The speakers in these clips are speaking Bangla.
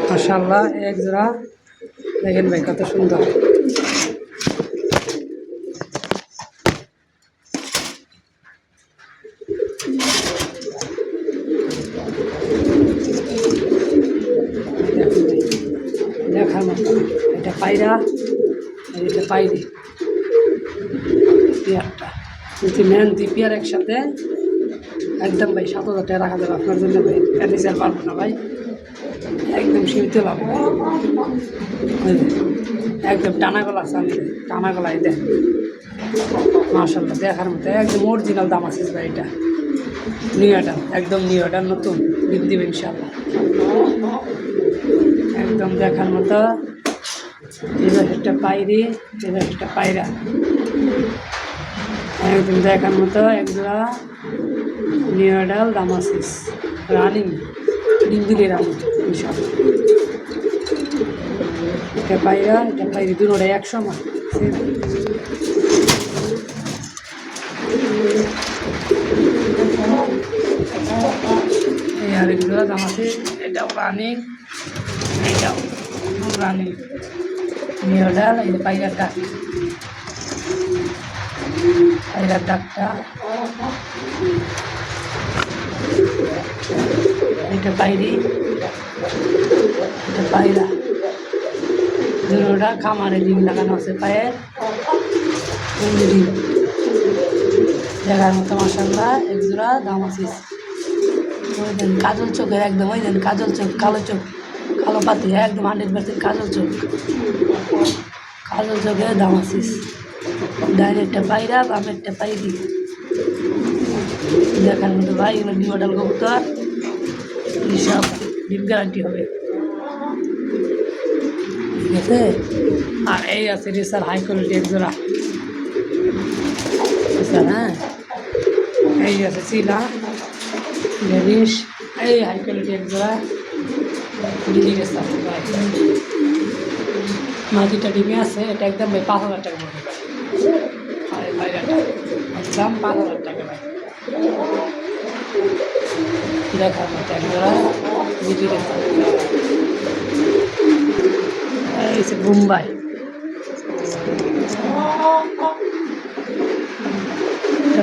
মাশাআল্লাহ এক জোড়া দেখেন ভাই কত সুন্দর। দেখার মতো এটা পায়রা, এটা পাইরি পেয়ারটা যদি নেন দুই পেয়ার একসাথে একদম ভাই 7,000 টাকা রাখা যাবে আপনার জন্য ভাই। নিতে পারবো না ভাই, একদম সীমিত লাভ ভাই। একদম টানা গলা চালিয়ে টানা গলায় দেন মাশাআল্লাহ দেখার মতো একদম অরিজিনাল দাম আছে ভাই। এটা নিউ অর্ডার, একদম নিউ অর্ডার, নতুন ডিম দিবে ইনশাআল্লাহ। একদম দেখার মতো এবার একটা পায়রি, এবার একটা পায়রা, একদম দেখার মতো একজোড়া নিউ অর্ডার দামাসিস রানিং ডিম দিলে রানিং ইনশাআল্লাহ। এটা পায়রা, এটা পায়রি, দুটোটাই 100 মাস। এই আরেক জোড়া দাম আছে, এটাও রানিং, এটাও রানিং নিউ অর্ডার। এই পায়রার ডাক, পায়রার ডাকটা, এটা পায়রি, এটা পায়রা, দুটোটা খামারে ডিম লাগানো আছে পায়ের ডিম দেখার মতো মাশাআল্লাহ এক জোড়া দাম আছে। ওই দেন কাজল চোখের একদম, ওই দেন কাজল চোখ, কালো চোখ, কালো পাতি, একদম 100% কাজল চোখ, কাজল চোখের দাম আছে। ডাইরেক্টটা পায়রা, বামেরটা পায়রি দেখার মতো ভাই। এগুলো নিউ মডেল কবুতর, সব ডিম গ্যারান্টি হবে, ঠিক আছে। আর এই আছে রেসার হাই কোয়ালিটি এক জোড়া রেসার, হ্যাঁ এই আছে চিলা লেডিস, এই হাই কোয়ালিটি এক জোড়া ডিমি রেসার ভাই। মাটিটা ডিমে আছে, এটা একদম ভাই 5,000 টাকা পড়বে ভাই। আর বাইরেটা একদম 5,000 টাকা ভাই। দেখার মতো এক জোড়া ডিমি রেসার, এই যে মুম্বাই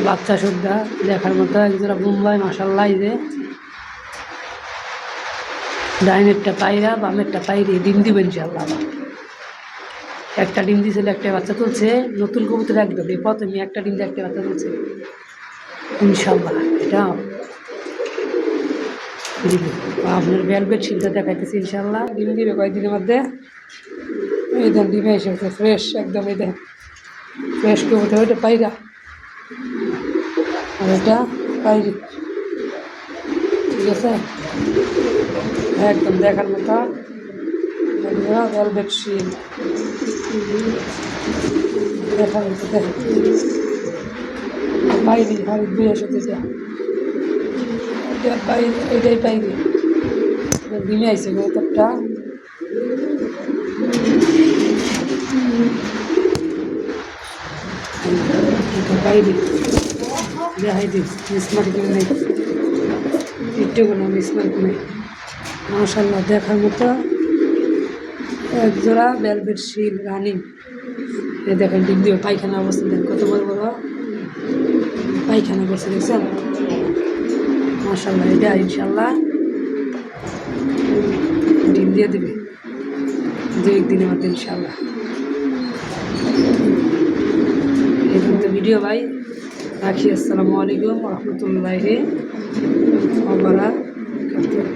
বাচ্চা সুদ্ধা দেখার মতো একজোড়া মুম্বাই মাশাআল্লাহ। এই যে ডাইনেরটা পায়রা, বামেরটা পায়রি, ডিম দিবে ইনশাআল্লাহ। একটা ডিম দিয়েছিল, একটা বাচ্চা তুলছে, নতুন কবুতর একদম এই প্রথমে একটা ডিম দিয়ে একটা বাচ্চা তুলছে ইনশাআল্লাহ। এটা আপনার ভেলভেট শিলটা দেখাইতেছে ইনশাআল্লাহ। ডিম দিবে কয়েকদিনের মধ্যে। এই দেন ডিমে এসেছে ফ্রেশ একদম, এই দেন ফ্রেশ কবুতর। ওইটা পায়রা আর এটা পায়রি, ঠিক আছে। একদম দেখার মতো ভেলভেট শিল দেখার মতো। দেখেন পায়রি, হাড়ি দুই এসেছে, এটা পায়রি, এটাই পায়রি, ডিমে আইসে কবুতরটা। পায়রি দেখাই দিই, মিসমার্ক নেই, একটুগুলো মিসমার্ক নেই মাশাআল্লাহ। দেখার মতো এক জোড়া ভেলভেট শিল রানিং। এই দেখেন ডিম দিয়ে পায়খানা অবস্থা, দেখেন কত বড় বড় পায়খানা করছে, দেখছেন মাশাআল্লাহ। এটা ইনশাআল্লাহ ডিম দিয়ে দেবে 2-1 দিনের মধ্যে ইনশাআল্লাহ। এই পর্যন্ত ভিডিও ভাই রাখি। আসসালামু আলাইকুম ওয়া রাহমাতুল্লাহি ওয়া বারাকাতুহু।